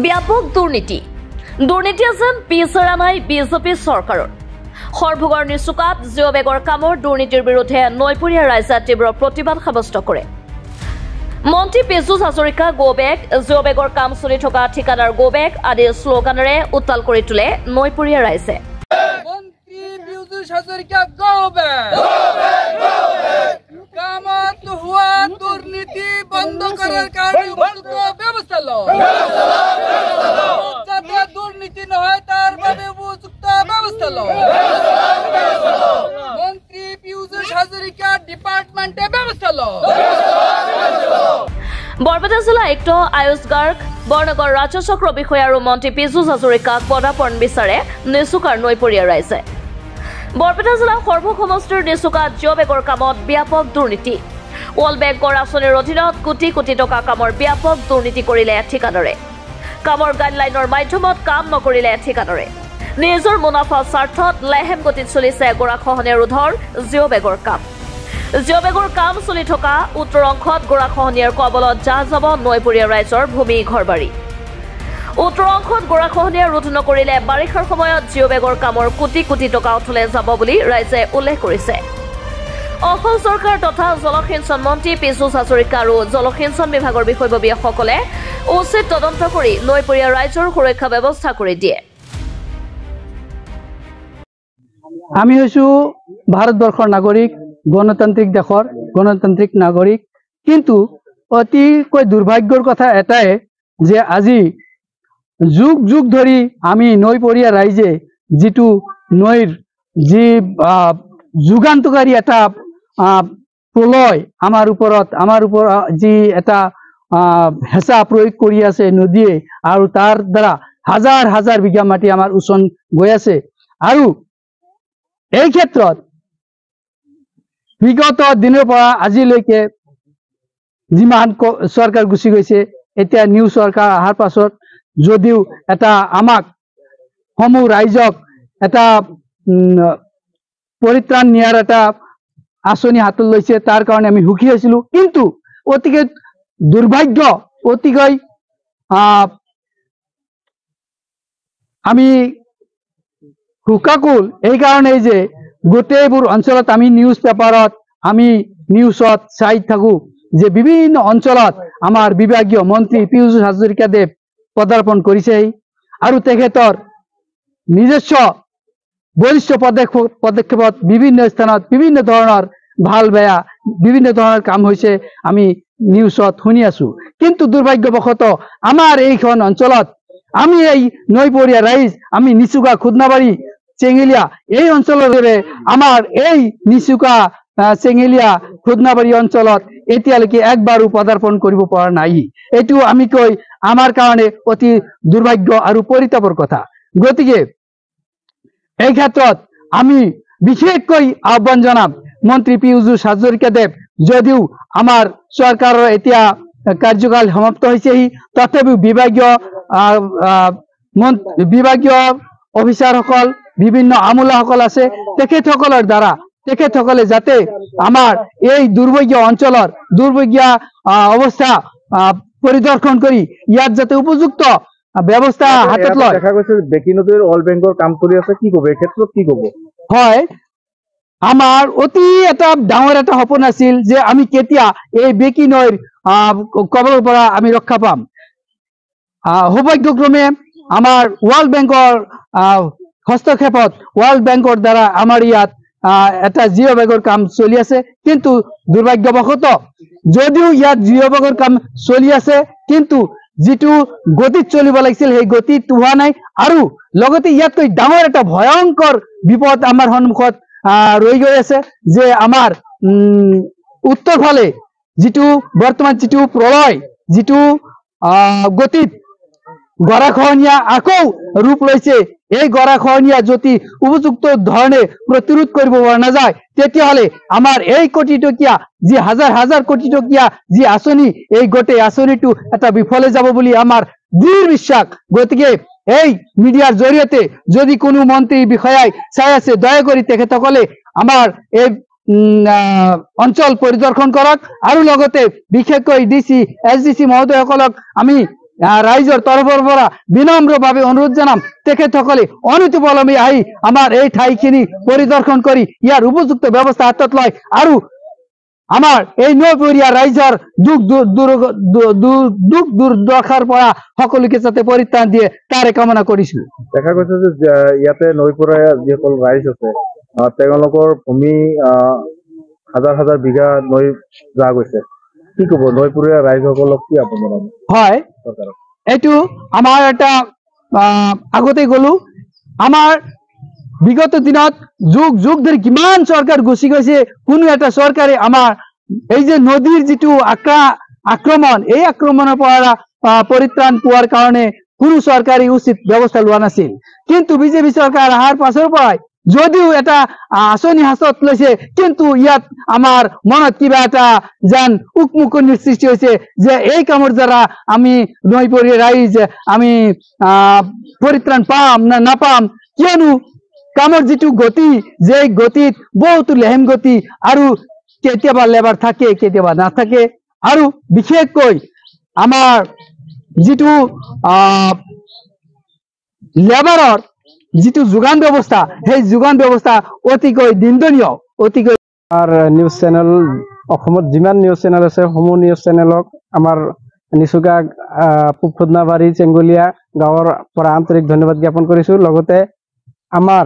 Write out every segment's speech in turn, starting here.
ব্যাপক দুৰ্নীতি আছে পিছৰা নাই বিজেপি চৰকাৰৰ সৰভোগৰ নিচুকাত জিঅ' বেগৰ কামৰ দুৰ্নীতিৰ বিৰুদ্ধে নৈপৰীয়া ৰাইজে তীব্ৰ প্ৰতিবাদ সাব্যস্ত কৰে। মন্ত্ৰী পীযুষ হাজৰিকা গো বেগ, জিঅ' বেগৰ কাম চলি থকা ঠিকাদাৰ গো বেগ আদিৰ শ্লোগানেৰে উত্তাল কৰি তোলে নৈপৰীয়া ৰাইজে। মন্ত্ৰী পীযুষ হাজৰিকা গো বেগ, কামত হোৱা দুৰ্নীতি বন্ধ কৰাৰ কাৰণে উপযুক্ত ব্যৱস্থা লওক। যাতে দুৰ্নীতি নহয় তাৰ বাবে উপযুক্ত ব্যৱস্থা লওক। মন্ত্ৰী পীযুষ হাজৰিকা ডিপাৰ্টমেণ্টে ব্যৱস্থা লওক। বৰপেটা জিলা আয়ুক্ত আয়ুষ গাৰ্গ, বৰনগৰ ৰাজচক্ৰ বিষয়া আৰু মন্ত্ৰী পীযুষ হাজৰিকাক পদাৰ্পণ বিচাৰে নিচুকাৰ নৈপৰীয়া ৰাইজে। বৰপেটা জিলা সৰভোগ সমষ্টিৰ নিচুকাত জিঅ' বেগৰ কামত ব্যাপক দুৰ্নীতি। ৱৰ্ল্ড বেংকৰ আঁচনিৰ অধীনত কোটি কোটি টকা কামৰ ব্যাপক দুৰ্নীতি কৰিলে ঠিকাদাৰে। কামৰ গাইডলাইনৰ মাধ্যমত কাম নকৰিলে ঠিকাদাৰে। নিজৰ মুনাফা স্বাৰ্থত লেহেম গতিত চলিছে গৰাখহনীয়া ৰোধৰ জিঅ' বেগৰ কাম। জিঅ' বেগৰ কাম চলি থকা উত্তৰ অংশত গৰাখহনীয়াৰ কবলত যা যাব নৈপৰীয়া ৰাইজৰ ভূমি ঘৰবাৰী। উত্তৰ অংশত গৰাখহনীয়া ৰোধ নকৰিলে বাৰিষাৰ সময়ত জিঅ' বেগৰ কামৰ কোটি কোটি টকা অথলে যাব বুলি ৰাইজে উল্লেখ কৰিছে। অসম চৰকাৰ তথা জলসিঞ্চন মন্ত্ৰী পীযুষ হাজৰিকা আৰু জলসিঞ্চন বিভাগৰ বিষয়ববীয়াসকলে উচিত তদন্ত কৰি নৈপৰীয়া ৰাইজৰ সুৰক্ষা ব্যৱস্থা কৰি দিয়ে। আমি হৈছো ভাৰতবৰ্ষৰ নাগৰিক, গণতান্ত্ৰিক দেশৰ গণতান্ত্ৰিক নাগৰিক, কিন্তু অতিকৈ দুৰ্ভাগ্যৰ কথা এটাই যে আজি যুগ যুগ ধৰি আমি নৈপৰীয়া ৰাইজে যিটো নৈৰ যি যুগান্তকাৰী এটা প্ৰলয় আমাৰ ওপৰত যি এটা হেঁচা প্ৰয়োগ কৰি আছে নদীয়ে, আৰু তাৰ দ্বাৰা হাজাৰ হাজাৰ বিঘা মাটি আমাৰ ওচন গৈ আছে। আৰু এই ক্ষেত্ৰত বিগত দিনৰ পৰা আজিলৈকে যিমান চৰকাৰ গুচি গৈছে, এতিয়া নিউ চৰকাৰ অহাৰ পাছত যদিও এটা আমাক সমূহ ৰাইজক এটা পৰিত্ৰাণ নিয়াৰ এটা আঁচনি হাতত লৈছে, তাৰ কাৰণে আমি সুখী হৈছিলো। কিন্তু অতিকৈ দুৰ্ভাগ্য, অতিকৈ আমি শোকাকুল এইকাৰণেই যে গোটেইবোৰ অঞ্চলত আমি নিউজ পেপাৰত, আমি নিউজত চাই থাকো যে বিভিন্ন অঞ্চলত আমাৰ বিভাগীয় মন্ত্ৰী পীযুষ হাজৰিকাদেৱ পদাৰ্পণ কৰিছেহি, আৰু তেখেতৰ নিজস্ব বলিষ্ঠ পদক্ষেপত বিভিন্ন স্থানত বিভিন্ন ধৰণৰ ভাল বেয়া বিভিন্ন ধৰণৰ কাম হৈছে আমি নিউজত শুনি আছো। কিন্তু দুৰ্ভাগ্যবশতঃ আমাৰ এইখন অঞ্চলত আমি এই নৈপৰীয়া ৰাইজ, আমি নিচুকা, খুদনাবাৰী, চেঙেলীয়া এই অঞ্চলৰে আমাৰ এই নিচুকা, চেঙেলীয়া, খুদনাবাৰী অঞ্চলত এতিয়ালৈকে একবাৰো পদাৰ্পণ কৰিব পৰা নাই। এইটো আমি কৈ আমাৰ কাৰণে অতি দুৰ্ভাগ্য আৰু পৰিতাপৰ কথা। গতিকে এই ক্ষেত্ৰত আমি বিশেষকৈ আহ্বান জনাম মন্ত্ৰী পীযুষ হাজৰিকাদেৱ, যদিও আমাৰ চৰকাৰৰ এতিয়া কাৰ্যকাল সমাপ্ত হৈছেহি, তথাপিও বিভাগীয় অফিচাৰসকল, বিভিন্ন আমোলাসকল আছে, তেখেতসকলৰ দ্বাৰা তেখেতসকলে যাতে আমাৰ এই দুৰ্ভগীয়া অঞ্চলৰ দুৰ্ভগীয়া অৱস্থা পৰিদৰ্শন কৰি ইয়াত যাতে উপযুক্ত ব্যৱস্থা হাতত লয়। দেখা গৈছে বেকী নদীৰ ৱৰ্ল্ড বেংকৰ কাম চলি আছে, কি ক'ব এই ক্ষেত্ৰত? কি ক'ব? হয়, আমাৰ অতি এটা ডাঙৰ এটা সপোন আছিল যে আমি কেতিয়া এই বেকী নৈৰ কবলৰ পৰা আমি ৰক্ষা পাম। সৌভাগ্যক্ৰমে আমাৰ ৱৰ্ল্ড বেংকৰ হস্তক্ষেপত, ৱৰ্ল্ড বেংকৰ দ্বাৰা আমাৰ ইয়াত এটা জিঅ' বেগৰ কাম চলি আছে। কিন্তু দুৰ্ভাগ্যবশতঃ যদিও ইয়াত জিঅ' বেগৰ কাম চলি আছে, কিন্তু যিটো গতিত চলিব লাগিছিল সেই গতিত হোৱা নাই। আৰু লগতে ইয়াতকৈ ডাঙৰ এটা ভয়ংকৰ বিপদ আমাৰ সন্মুখত ৰৈ গৈ আছে যে আমাৰ উত্তৰ ফালে যিটো বৰ্তমান যিটো প্ৰলয়, যিটো গতিত গৰাখহনীয়া আকৌ ৰূপ লৈছে, এই গৰাখহনীয়া যদি উপযুক্ত ধৰণে প্ৰতিৰোধ কৰিব পৰা নাযায়, তেতিয়াহ'লে আমাৰ এই কোটি টকীয়া যি হাজাৰ হাজাৰ কোটি টকীয়া যি আঁচনি, এই গোটেই আঁচনিটো এটা বিফলে যাব বুলি আমাৰ দৃঢ় বিশ্বাস। গতিকে এই মিডিয়াৰ জৰিয়তে যদি কোনো মন্ত্ৰী বিষয়াই চাই আছে, দয়া কৰি তেখেতসকলে আমাৰ এই অঞ্চল পৰিদৰ্শন কৰক, আৰু লগতে বিশেষকৈ ডিসি এসডিসি মহোদয়সকলক আমি ৰাইজৰ তৰফৰ পৰা বিনম্ৰভাৱে অনুৰোধ জনাম তেখেতসকলে অনতিপলমে আহি আমাৰ এই ঠাইখিনি পৰিদৰ্শন কৰি ইয়াৰ উপযুক্ত ব্যৱস্থা হাতত লয় আৰু আমাৰ এই নৈপৰীয়া ৰাইজৰ দুখ দুৰ্দশাৰ পৰা সকলোকে যাতে পৰিত্ৰাণ দিয়ে তাৰে কামনা কৰিছো। দেখা গৈছে যে ইয়াতে নৈপৰীয়া যিসকল ৰাইজ আছে তেওঁলোকৰ ভূমি হাজাৰ হাজাৰ বিঘা নৈ যা গৈছে, কি ক'ব নৈপৰীয়া ৰাইজসকলক কি আপুনি জনাব? হয়, এইটো আমাৰ এটা আগতে গলো আমাৰ বিগত দিনত যুগ ধৰি কিমান চৰকাৰ গুচি গৈছে, কোনো এটা চৰকাৰে আমাৰ এই যে নদীৰ যিটো আক্ৰমণ এই আক্ৰমণৰ পৰা পৰিত্ৰাণ পোৱাৰ কাৰণে কোনো চৰকাৰে উচিত ব্যৱস্থা লোৱা নাছিল। কিন্তু বিজেপি চৰকাৰ অহাৰ পাছৰ পৰাই যদিও এটা আঁচনি হাতত লৈছে, কিন্তু ইয়াত আমাৰ মনত কিবা এটা যেন উকমুকনিৰ সৃষ্টি হৈছে যে এই কামৰ দ্বাৰা আমি নৈপৰীয়া ৰাইজ আমি পৰিত্ৰাণ পাম না নাপাম, কিয়নো কামৰ যিটো গতি যে গতিত বহুতো লেহেম গতি আৰু কেতিয়াবা লেবাৰ থাকে কেতিয়াবা নাথাকে আৰু বিশেষকৈ আমাৰ যিটো লেবাৰৰ যিটো যোগান ব্যৱস্থা সেই যোগান ব্যৱস্থা অতিকৈ নিন্দনীয়। অতিকৈ নিউজ চেনেল অসমত যিমান নিউজ চেনেল আছে সমূহ নিউজ চেনেলক আমাৰ নিচুকা পূব খুদনাবাৰী চেঙ্গুলিয়া গাঁৱৰ পৰা আন্তৰিক ধন্যবাদ জ্ঞাপন কৰিছো। লগতে আমাৰ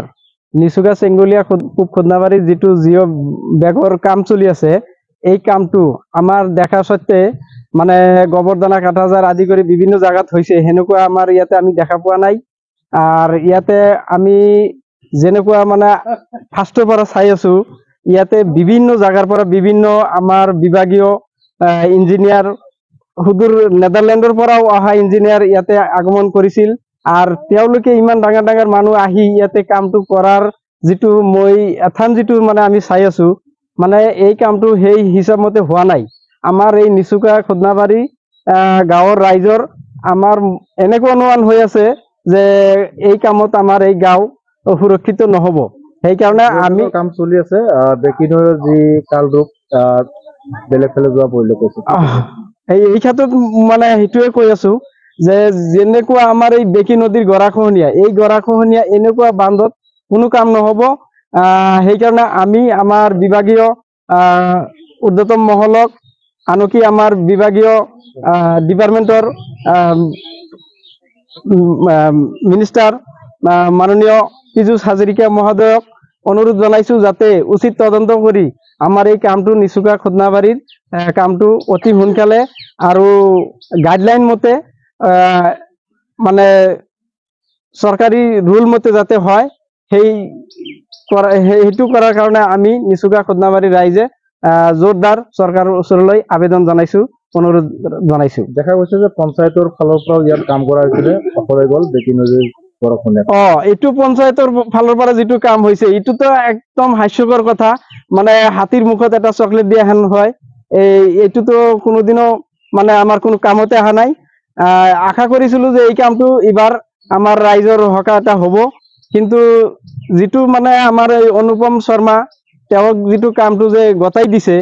নিচুকা চেঙ্গুলিয়া পূব খুদনাবাৰীৰ যিটো জিঅ' বেগৰ কাম চলি আছে এই কামটো আমাৰ দেখা সত্ত্বে মানে গোবৰদানা কাটাজাৰ আদি কৰি বিভিন্ন জায়গাত হৈছে, সেনেকুৱা আমাৰ ইয়াতে আমি দেখা পোৱা নাই। আৰ ইয়াতে আমি যেনেকুৱা মানে ফাৰ্ষ্টৰ পৰা চাই আছো ইয়াতে বিভিন্ন জায়গাৰ পৰা বিভিন্ন আমাৰ বিভাগীয় ইঞ্জিনিয়াৰ সুদূৰ নেদাৰলেণ্ডৰ পৰাও অহা ইঞ্জিনিয়াৰ ইয়াতে আগমন কৰিছিল আৰু তেওঁলোকে ইমান ডাঙৰ ডাঙৰ মানুহ আহি ইয়াতে কামটো কৰাৰ যিটো মই এথান যিটো মানে আমি চাই আছো মানে এই কামটো সেই হিচাপ মতে হোৱা নাই। আমাৰ এই নিচুকা খুদনাবাৰী গাঁৱৰ ৰাইজৰ আমাৰ এনেকুৱা অনুমান হৈ আছে যে এই কামত আমাৰ এই গাঁও সুৰক্ষিত নহব। সেইকাৰণে আমি কাম চলি আছে বেকিনৰ যি কালৰূপ বেলেগ ফালে যোৱা পৰিলক্ষিত হৈছে। এই ক্ষেত্ৰত মানে সেইটোৱে কৈ আছো যে যেনেকুৱা আমাৰ এই বেকি নদীৰ গৰাখহনীয়া এই গৰাখহনীয়া এনেকুৱা বান্ধত কোনো কাম নহব। সেইকাৰণে আমি আমাৰ বিভাগীয় ঊৰ্ধ্বতম মহলক আনকি আমাৰ বিভাগীয় ডিপাৰ্টমেন্টৰ মিনিষ্টাৰ মাননীয় পীযুষ হাজৰিকা মহোদয়ক অনুৰোধ জনাইছো যাতে উচিত তদন্ত কৰি আমাৰ এই কামটো নিচুকা খুদনাবাৰীৰ কামটো অতি সোনকালে আৰু গাইডলাইন মতে মানে চৰকাৰী ৰুল মতে যাতে হয় সেইটো কৰাৰ কাৰণে আমি নিচুকা খুদনাবাৰী ৰাইজে জোৰদাৰ চৰকাৰৰ ওচৰলৈ আবেদন জনাইছো, অনুৰোধ জনাইছো। দেখা গৈছে যে পঞ্চায়তৰ ফালৰ পৰা ইয়াত কাম কৰা হৈছিলে অকলে গ'ল বেকি নদীৰ বৰষুণে। এইটো পঞ্চায়তৰ ফালৰ পৰা যিটো কাম হৈছে এইটোতো একদম হাস্যকৰ কথা, মানে হাতীৰ মুখত এটা চকলেট দিয়া হেন হয়। এইটোতো কোনোদিনও মানে আমাৰ কোনো কামতে অহা নাই। আশা কৰিছিলো যে এই কামটো এইবাৰ আমাৰ ৰাইজৰ হকা এটা হ'ব, কিন্তু যিটো মানে আমাৰ এই অনুপম শৰ্মা তেওঁক যিটো কামটো যে গতাই দিছে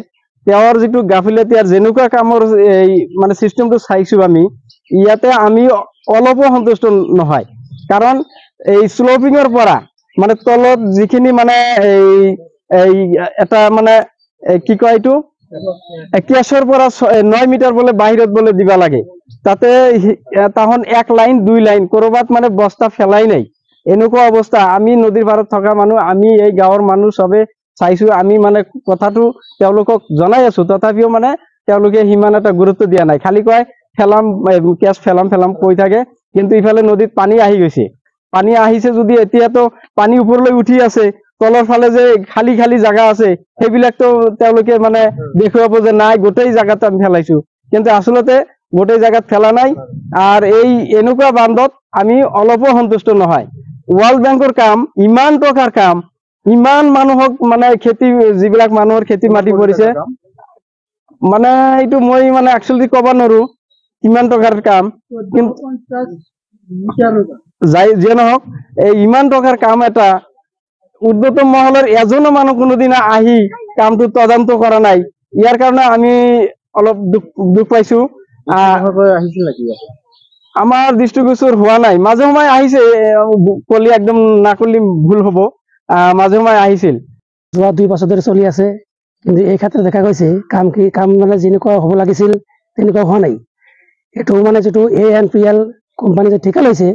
তেওঁৰ যিটো গাফিলতি আৰু যেনেকুৱা কামৰ এই মানে চিষ্টেমটো চাইছো আমি ইয়াতে আমি অলপো সন্তুষ্ট নহয়। কাৰণ এই স্লোপিঙৰ পৰা মানে তলত যিখিনি মানে এই এটা মানে কি কয় এইটো 81 পৰা 9 মিটাৰ বোলে বাহিৰত বোলে দিবা লাগে, তাতে তাহন 1 লাইন 2 লাইন কৰবাত মানে বস্তা ফেলাই নাই। এনেকুৱা অৱস্থা আমি নদীৰ পাৰত থকা মানুহ, আমি এই গাঁৱৰ মানুহ সবে চাইছো, আমি মানে কথাটো তেওঁলোকক জনাই আছো, তথাপিও মানে তেওঁলোকে সিমান এটা গুৰুত্ব দিয়া নাই। খালি কয় ফেলাম কেছ ফেলাম কৈ থাকে, কিন্তু ইফালে নদীত পানী আহি গৈছে। পানী আহিছে যদি এতিয়াতো পানী ওপৰলৈ উঠি আছে, তলৰ ফালে যে খালি খালি জায়গা আছে সেইবিলাকতো তেওঁলোকে মানে দেখুৱাব যে নাই গোটেই জায়গাত আমি ফেলাইছো, কিন্তু আচলতে গোটেই জায়গাত ফেলা নাই। আর এই এনেকুৱা বান্ধত আমি অলপো সন্তুষ্ট নহয়। ওয়াৰ্ল্ড ব্যাংকৰ কাম, ইমান টকাৰ কাম, ইমান মানুহক মানে খেতি যিবিলাক মানুহৰ খেতি মাটি পৰিছে মানে এইটো মই মানে একচুৱেলি ক'ব নোৱাৰো কিমান টকাৰ কাম, কিন্তু যে নহওক এই ইমান টকাৰ কাম এটা ঊৰ্ধ্বতম মহলৰ এজনো মানুহ কোনোদিনা আহি কামটো তদন্ত কৰা নাই। ইয়াৰ কাৰণে আমি অলপ দুখ পাইছো। আহিছিল নেকি? আমাৰ দৃষ্টিগোচৰ হোৱা নাই। মাজে সময়ে আহিছে, কলি একদম নাকলি ভুল হ'ব, মাজে সময়ে আহিছিল। যোৱা 2 বছৰ ধৰি চলি আছে, কিন্তু এই ক্ষেত্ৰত দেখা গৈছে কাম মানে যেনেকুৱা হ'ব লাগিছিল তেনেকুৱা হোৱা নাই। এইটো মানে যিটো ANPL কোম্পানী যে ঠিকা লৈছে,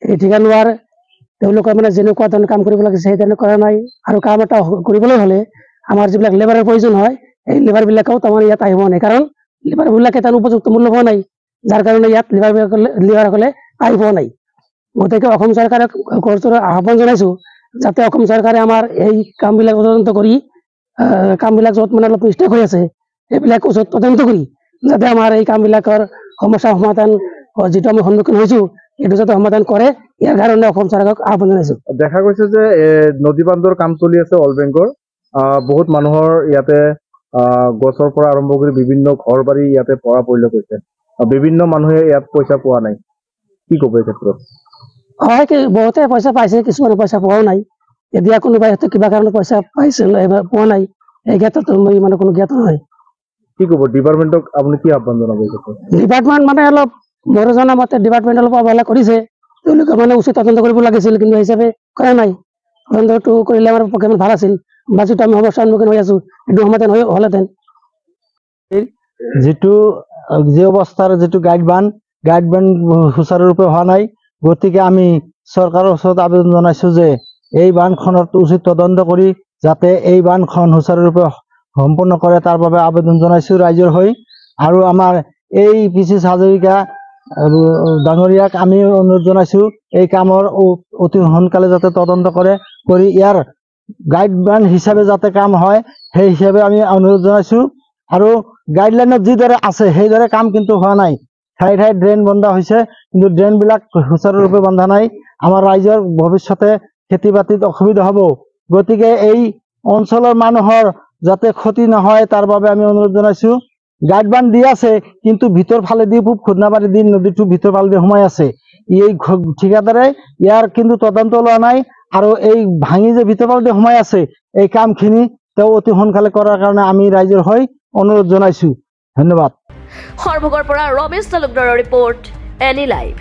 এই ঠিকা লোৱাৰ তেওঁলোকে মানে যেনেকুৱা ধৰণৰ কাম কৰিব লাগিছে সেই ধৰণে কৰা নাই। আৰু কাম এটা কৰিবলৈ হ'লে আমাৰ যিবিলাক লেবাৰৰ প্ৰয়োজন হয়, এই লেবাৰবিলাকেও তাৰমানে ইয়াত আহিব নাই, কাৰণ লেবাৰবিলাকে তাৰ উপযুক্ত মূল্য পোৱা নাই, যাৰ কাৰণে ইয়াত লেবাৰসকলে আহি পোৱা নাই। গতিকে অসম চৰকাৰক আহ্বান জনাইছো যাতে অসম চৰকাৰে আমাৰ এই কামবিলাক তদন্ত কৰি কামবিলাক য'ত মানে অলপ মিষ্টেক হৈ আছে সেইবিলাক তদন্ত কৰি যাতে আমাৰ এই কামবিলাকৰ সমস্যা সমাধান যিটো আমি সন্মুখীন হৈছো এইটো যাতে সমাধান কৰে, ইয়াৰ কাৰণে অসম চৰকাৰক আহ্বান জনাইছো। দেখা গৈছে যে নদী বান্ধৰ কাম চলি আছে অল বেংকৰ, বহুত মানুহৰ ইয়াতে গছৰ পৰা আৰম্ভ কৰি বিভিন্ন ঘৰ বাৰী ইয়াতে পৰা পৰিলক্ষিত হৈছে। বিভিন্ন মানুহে ইয়াত পইচা পোৱা নাই, কি ক'ব এই ক্ষেত্ৰত? হয়, বহুতে পইচা পাইছে, কিছুমানে পইচা পোৱাও নাই। এতিয়া কোনোবাই কিবা কাৰণত পইচা পাইছে পোৱা নাই, এই ক্ষেত্ৰত মই মানে কোনো জ্ঞাত নহয়। কি ক'ব ডিপাৰ্টমেণ্টক, আপুনি কি আহ্বান জনাব? ডিপাৰ্টমেণ্ট মানে অলপ মোৰ জনা মতে ডিপাৰ্টমেণ্ট অলপ অৱহেলা কৰিছে, তেওঁলোকে মানে উচিত তদন্ত কৰিব লাগিছিল, কিন্তু হিচাপে কৰা নাই। তদন্তটো কৰিলে আমাৰ পক্ষে ভাল আছিল, বা যিটো আমি সমস্যাৰ সন্মুখীন হৈ আছো সেইটো সমাধান হ'লহেঁতেন। যি অৱস্থাৰ যিটো গাইডবান সুচাৰুৰূপে হোৱা নাই, গতিকে আমি চৰকাৰৰ ওচৰত আবেদন জনাইছো যে এই বান্ধখনত উচিত তদন্ত কৰি যাতে এই বান্ধখন সুচাৰুৰূপে সম্পূৰ্ণ কৰে, তাৰ বাবে আবেদন জনাইছো ৰাইজৰ হৈ। আৰু আমাৰ এই PC হাজৰিকা ডাঙৰীয়াক আমি অনুৰোধ জনাইছো এই কামৰ অতি সোনকালে যাতে তদন্ত কৰি ইয়াৰ গাইডলাইন হিচাপে যাতে কাম হয় সেই হিচাপে আমি অনুৰোধ জনাইছো। আৰু গাইডলাইনত যিদৰে আছে সেইদৰে কাম কিন্তু হোৱা নাই। ঠায়ে ঠায়ে ড্ৰেইন বন্ধা হৈছে, কিন্তু ড্ৰেইনবিলাক সুচাৰুৰূপে বন্ধা নাই। আমাৰ ৰাইজৰ ভৱিষ্যতে খেতি বাতিত অসুবিধা হ'ব, গতিকে এই অঞ্চলৰ মানুহৰ যাতে ক্ষতি নহয় তাৰ বাবে আমি অনুৰোধ জনাইছো। গাইডবান দি আছে, কিন্তু ভিতৰ ফালেদি পূব খুদনাবাৰী দি নদীটো ভিতৰ ফালেদি সোমাই আছে। এই ঠিকাদাৰে ইয়াৰ কিন্তু তদন্ত লোৱা নাই, আৰু এই ভাঙি যে ভিতৰ ফালেদি সোমাই আছে এই কামখিনি তেওঁ অতি সোনকালে কৰাৰ কাৰণে আমি ৰাইজৰ হৈ অনুৰোধ জনাইছো। ধন্যবাদ। সৰভোগৰ পৰা ৰমেশ তালুকদাৰৰ ৰিপৰ্ট, এনি লাইভ।